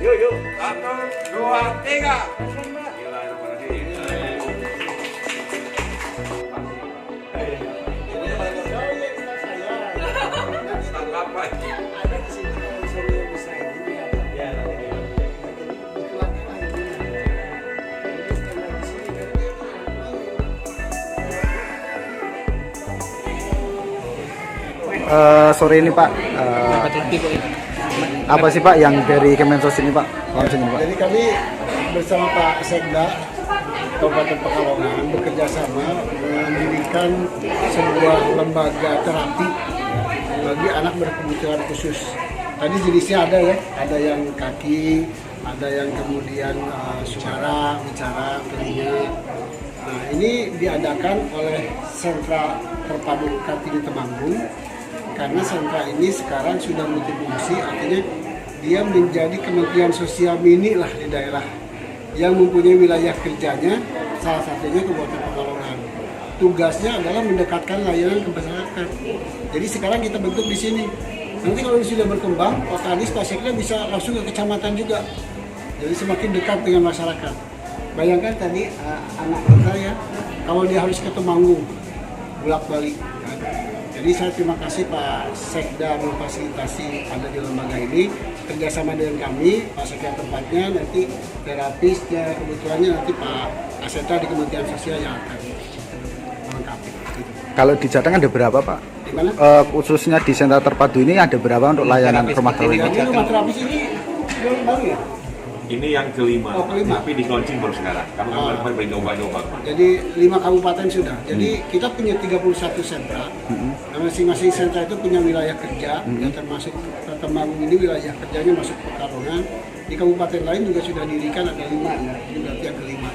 Yuk, yuk. 1, 2, 3. Sore ini Pak, apa sih Pak yang dari Kemensos ini Pak? Langsung ini Pak. Jadi kami bersama Pak Sekda Kabupaten Pekalongan bekerja sama mendirikan sebuah lembaga terapi bagi anak berkebutuhan khusus. Tadi jenisnya ada ya, ada yang kaki, ada yang kemudian suara, bicara, telinga. Nah ini diadakan oleh Sentra Terpadu Kartini Temanggung. Karena sentra ini sekarang sudah multifungsi, artinya dia menjadi kementerian sosial mini lah di daerah yang mempunyai wilayah kerjanya, salah satunya Kabupaten Pekalongan. Tugasnya adalah mendekatkan layanan ke masyarakat. Jadi sekarang kita bentuk di sini. Nanti kalau sudah berkembang, Pak Kadis, Pak Sekda bisa langsung ke kecamatan juga. Jadi semakin dekat dengan masyarakat. Bayangkan tadi anak kita ya, kalau dia harus ke Temanggung, bolak-balik. Jadi saya terima kasih Pak Sekda memfasilitasi ada di lembaga ini, kerjasama dengan kami, Pak Sekda tempatnya, nanti terapisnya, kebutuhannya nanti Pak Aseta di Kementerian Sosial yang akan melengkapi. Gitu. Kalau di Jateng ada berapa Pak? Di mana? Khususnya di sentra terpadu ini ada berapa untuk layanan rumah terapi? Ini rumah terapis ini baru ya? Ini yang kelima, kelima. tapi di launching baru sekarang. Kamu kemarin bercoba-coba. Jadi 5 kabupaten sudah. Jadi kita punya 31 sentra. Masing-masing sentra itu punya wilayah kerja, yang termasuk Temanggung ini wilayah kerjanya masuk Pekalongan. Di kabupaten lain juga sudah didirikan ada 5 ya. Ini berarti yang kelima.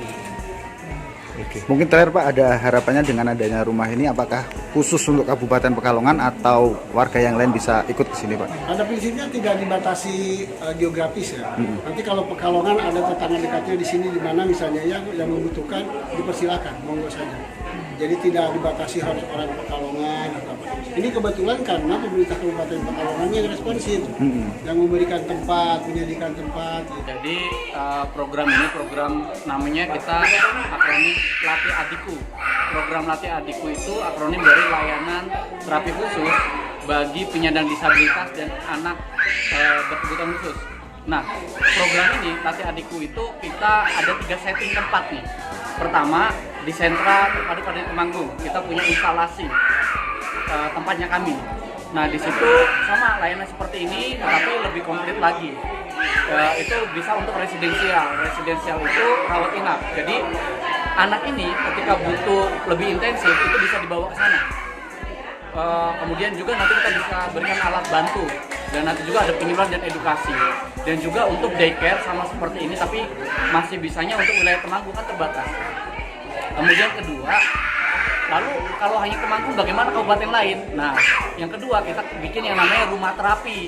Mungkin terakhir Pak, ada harapannya dengan adanya rumah ini apakah khusus untuk Kabupaten Pekalongan atau warga yang lain bisa ikut ke sini Pak? Pada prinsipnya tidak dibatasi geografis ya. Nanti kalau Pekalongan ada tetangga dekatnya di sini di mana misalnya yang membutuhkan dipersilakan, monggo saja. Jadi tidak dibatasi harus orang Pekalongan atau apa. Ini kebetulan karena pemerintah Kabupaten Pekalongan yang responsif, yang memberikan tempat, menyediakan tempat. Jadi program ini namanya kita akronim Latih Adikku. Program Latih Adikku itu akronim dari layanan terapi khusus bagi penyandang disabilitas dan anak berkebutuhan khusus. Nah, program ini Latih Adikku itu kita ada 3 setting tempat nih. Pertama di sentra terpadu Kartini Temanggung kita punya instalasi tempatnya kami. Nah di situ sama layanan seperti ini, tapi lebih komplit lagi. Itu bisa untuk residensial. Residensial itu rawat inap. Jadi anak ini ketika butuh lebih intensif itu bisa dibawa ke sana. Kemudian juga nanti kita bisa berikan alat bantu dan nanti juga ada penyuluhan dan edukasi. Dan juga untuk daycare sama seperti ini, tapi masih bisanya untuk wilayah Temanggung kan terbatas. Kemudian kedua, lalu kalau hanya Temanggung bagaimana kabupaten lain? Nah, yang kedua kita bikin yang namanya rumah terapi.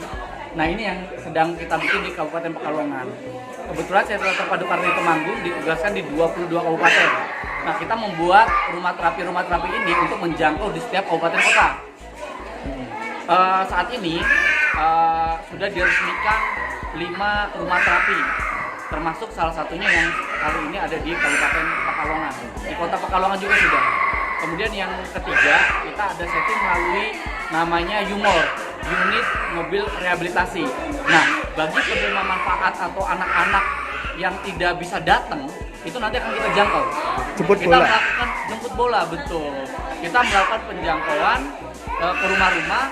Nah ini yang sedang kita bikin di Kabupaten Pekalongan. Kebetulan Sentra Terpadu Kartini Temanggung ditugaskan di 22 kabupaten. Nah kita membuat rumah terapi ini untuk menjangkau di setiap kabupaten kota. Saat ini sudah diresmikan 5 rumah terapi, termasuk salah satunya yang kali ini ada di Kabupaten Pekalongan. Di Kota Pekalongan juga sudah. Kemudian yang ketiga, kita ada setting melalui namanya UMOR, Unit Mobil Rehabilitasi. Nah, bagi penerima manfaat atau anak-anak yang tidak bisa datang, itu nanti akan kita jangkau. Kita melakukan jemput bola, betul. Kita melakukan penjangkauan ke rumah-rumah,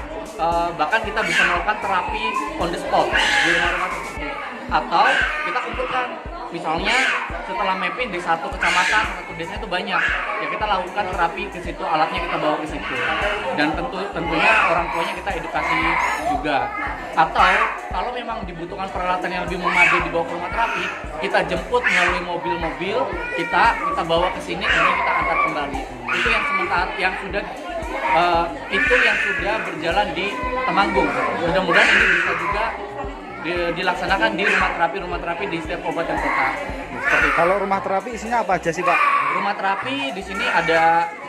bahkan kita bisa melakukan terapi on the spot di rumah-rumah tersebut. Atau kita kumpulkan, misalnya setelah mapping di satu kecamatan, satu desa itu banyak, ya kita lakukan terapi ke situ, alatnya kita bawa ke situ. Dan tentunya orang tuanya kita edukasi juga. Atau kalau memang dibutuhkan peralatan yang lebih memadai dibawa ke rumah terapi, kita jemput melalui mobil-mobil, kita bawa ke sini, kemudian kita antar kembali. Itu yang sementara yang sudah berjalan di Temanggung. Mudah-mudahan ini bisa juga dilaksanakan di rumah terapi di setiap kabupaten kota. Seperti kalau rumah terapi isinya apa aja sih Pak? Rumah terapi di sini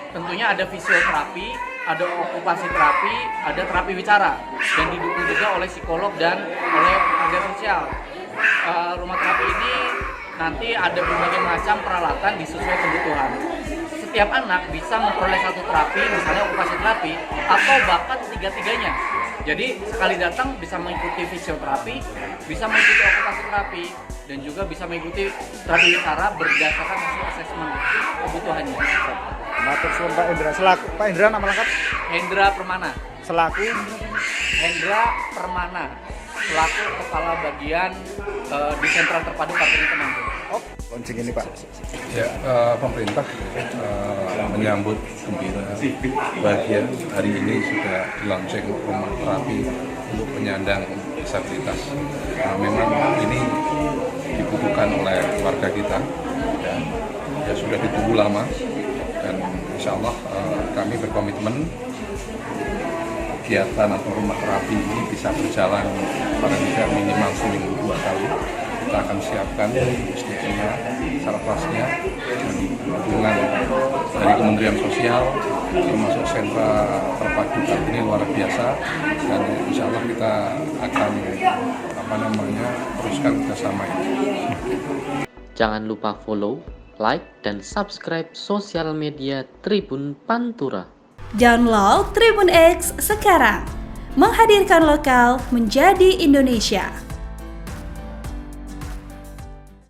tentunya ada fisioterapi, ada okupasi terapi, ada terapi bicara, dan didukung juga oleh psikolog dan oleh pekerja sosial. rumah terapi ini nanti ada berbagai macam peralatan sesuai kebutuhan. Setiap anak bisa memperoleh satu terapi, misalnya okupasi terapi, atau bahkan tiga-tiganya. Jadi sekali datang bisa mengikuti fisioterapi, bisa mengikuti okupasi terapi, dan juga bisa mengikuti terapi bicara berdasarkan hasil asesmen kebutuhannya. Matur suwun Pak Hendra. Selaku Pak Hendra, nama lengkap? Hendra Permana. Selaku Hendra Permana, selaku Kepala Bagian di Sentral Terpadu Kartini Temanggung. oh, launching ini Pak. Ya, pemerintah menyambut gembira bahagia hari ini sudah launching rumah terapi untuk penyandang disabilitas. Nah, memang ini dibutuhkan oleh warga kita dan ya sudah ditunggu lama dan insya Allah kami berkomitmen kegiatan atau rumah terapi ini bisa berjalan paling tidak minimal seminggu 2 kali. Kita akan siapkan SDM-nya, sarplasnya, dukungan dari Kementerian Sosial, termasuk sentra terpadu ini luar biasa, dan insya Allah kita akan teruskan kerjasama ini. Jangan lupa follow, like, dan subscribe sosial media Tribun Pantura. Download Tribun X sekarang, menghadirkan lokal menjadi Indonesia.